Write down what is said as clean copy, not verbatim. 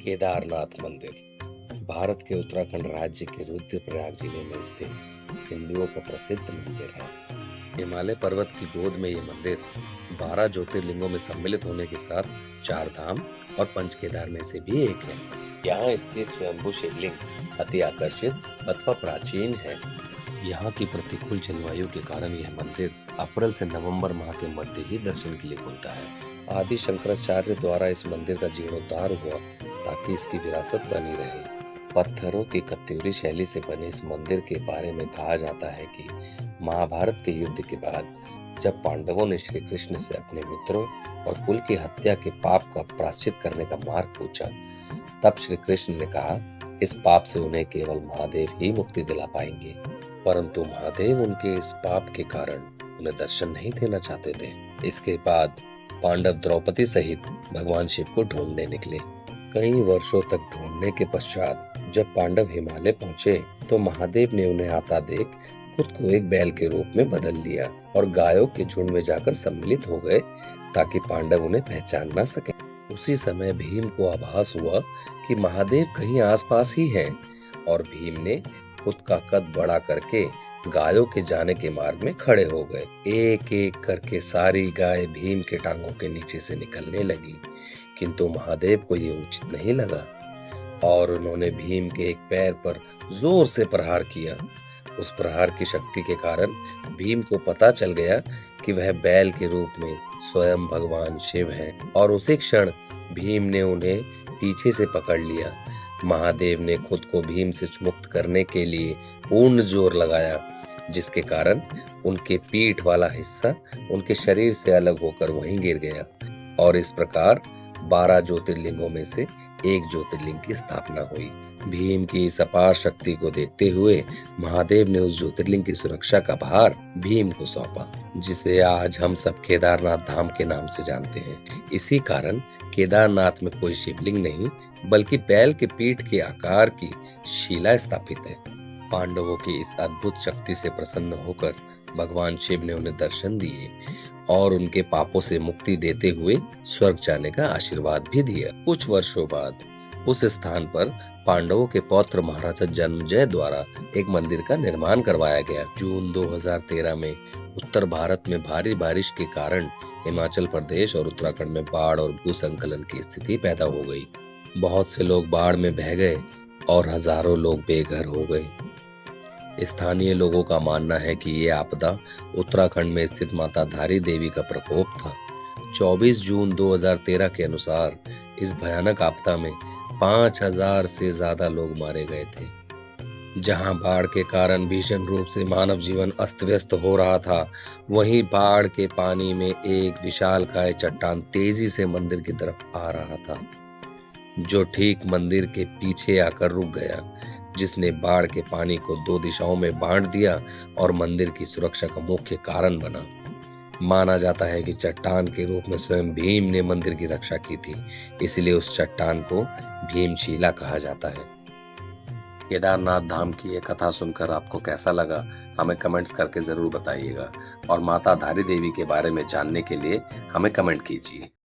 केदारनाथ मंदिर भारत के उत्तराखंड राज्य के रुद्रप्रयाग जिले में स्थित हिंदुओं का प्रसिद्ध मंदिर है। हिमालय पर्वत की गोद में यह मंदिर 12 ज्योतिर्लिंगों में सम्मिलित होने के साथ 4 धाम और पंच केदार में से भी एक है। यहाँ स्थित स्वयंभू शिवलिंग अति आकर्षित अथवा प्राचीन है। यहाँ की प्रतिकूल जलवायु के कारण यह मंदिर अप्रैल से नवंबर माह के मध्य ही दर्शन के लिए खुलता है। आदि शंकराचार्य द्वारा इस मंदिर का जीर्णोद्धार हुआ ताकि इसकी विरासत बनी रहे। पत्थरों की कत्यूरी शैली से बने इस मंदिर के बारे में कहा जाता है कि महाभारत के युद्ध के बाद जब पांडवों ने श्री कृष्ण से अपने मित्रों और कुल की हत्या के पाप का प्रायश्चित करने का मार्ग पूछा, तब श्री कृष्ण ने कहा इस पाप से उन्हें केवल महादेव ही मुक्ति दिला पाएंगे। परंतु महादेव उनके इस पाप के कारण उन्हें दर्शन नहीं देना चाहते थे। इसके बाद पांडव द्रौपदी सहित भगवान शिव को ढूंढने निकले। कई वर्षों तक ढूंढने के पश्चात जब पांडव हिमालय पहुंचे तो महादेव ने उन्हें आता देख खुद को एक बैल के रूप में बदल लिया और गायों के झुंड में जाकर सम्मिलित हो गए ताकि पांडव उन्हें पहचान न सके। उसी समय भीम को आभास हुआ कि महादेव कहीं आसपास ही हैं और भीम ने खुद का कद बड़ा करके गायों के जाने के मार्ग में खड़े हो गए। एक एक करके सारी गाय भीम के टांगों के नीचे से निकलने लगी, किंतु महादेव को ये उचित नहीं लगा और उन्होंने भीम के एक पैर पर जोर से प्रहार किया। उस प्रहार की शक्ति के कारण भीम को पता चल गया कि वह बैल के रूप में स्वयं भगवान शिव है और उसी क्षण भीम ने उन्हें पीछे से पकड़ लिया। महादेव ने खुद को भीम से मुक्त करने के लिए पूर्ण जोर लगाया, जिसके कारण उनके पीठ वाला हिस्सा उनके शरीर से अलग होकर वहीं गिर गया और इस प्रकार 12 ज्योतिर्लिंगों में से एक ज्योतिर्लिंग की स्थापना हुई। भीम की इस अपार शक्ति को देखते हुए महादेव ने उस ज्योतिर्लिंग की सुरक्षा का भार भीम को सौंपा, जिसे आज हम सब केदारनाथ धाम के नाम से जानते हैं। इसी कारण केदारनाथ में कोई शिवलिंग नहीं बल्कि बैल के पीठ के आकार की शिला स्थापित है। पांडवों की इस अद्भुत शक्ति से प्रसन्न होकर भगवान शिव ने उन्हें दर्शन दिए और उनके पापों से मुक्ति देते हुए स्वर्ग जाने का आशीर्वाद भी दिया। कुछ वर्षों बाद उस स्थान पर पांडवों के पौत्र महाराजा जन्मेजय द्वारा एक मंदिर का निर्माण करवाया गया। जून 2013 में उत्तर भारत में भारी बारिश के कारण हिमाचल प्रदेश और उत्तराखंड में बाढ़ और भूस्खलन की स्थिति पैदा हो गई। बहुत से लोग बाढ़ में बह गए और हजारों लोग बेघर हो गए। स्थानीय लोगों का मानना है कि ये आपदा उत्तराखंड में स्थित माता धारी देवी का प्रकोप था। 24 जून 2013 के अनुसार इस भयानक आपदा में 5000 से ज्यादा लोग मारे गए थे। जहां बाढ़ के कारण भीषण रूप से मानव जीवन अस्त व्यस्त हो रहा था, वहीं बाढ़ के पानी में एक विशालकाय चट्टान तेजी से मंदिर की तरफ आ रहा था, जो ठीक मंदिर के पीछे आकर रुक गया, जिसने बाढ़ के पानी को 2 दिशाओं में बांट दिया और मंदिर की सुरक्षा का मुख्य कारण बना। माना जाता है कि चट्टान के रूप में स्वयं भीम ने मंदिर की रक्षा की थी, इसलिए उस चट्टान को भीमशिला कहा जाता है। केदारनाथ धाम की ये कथा सुनकर आपको कैसा लगा, हमें कमेंट्स करके जरूर बताइएगा और माता धारी देवी के बारे में जानने के लिए हमें कमेंट कीजिए।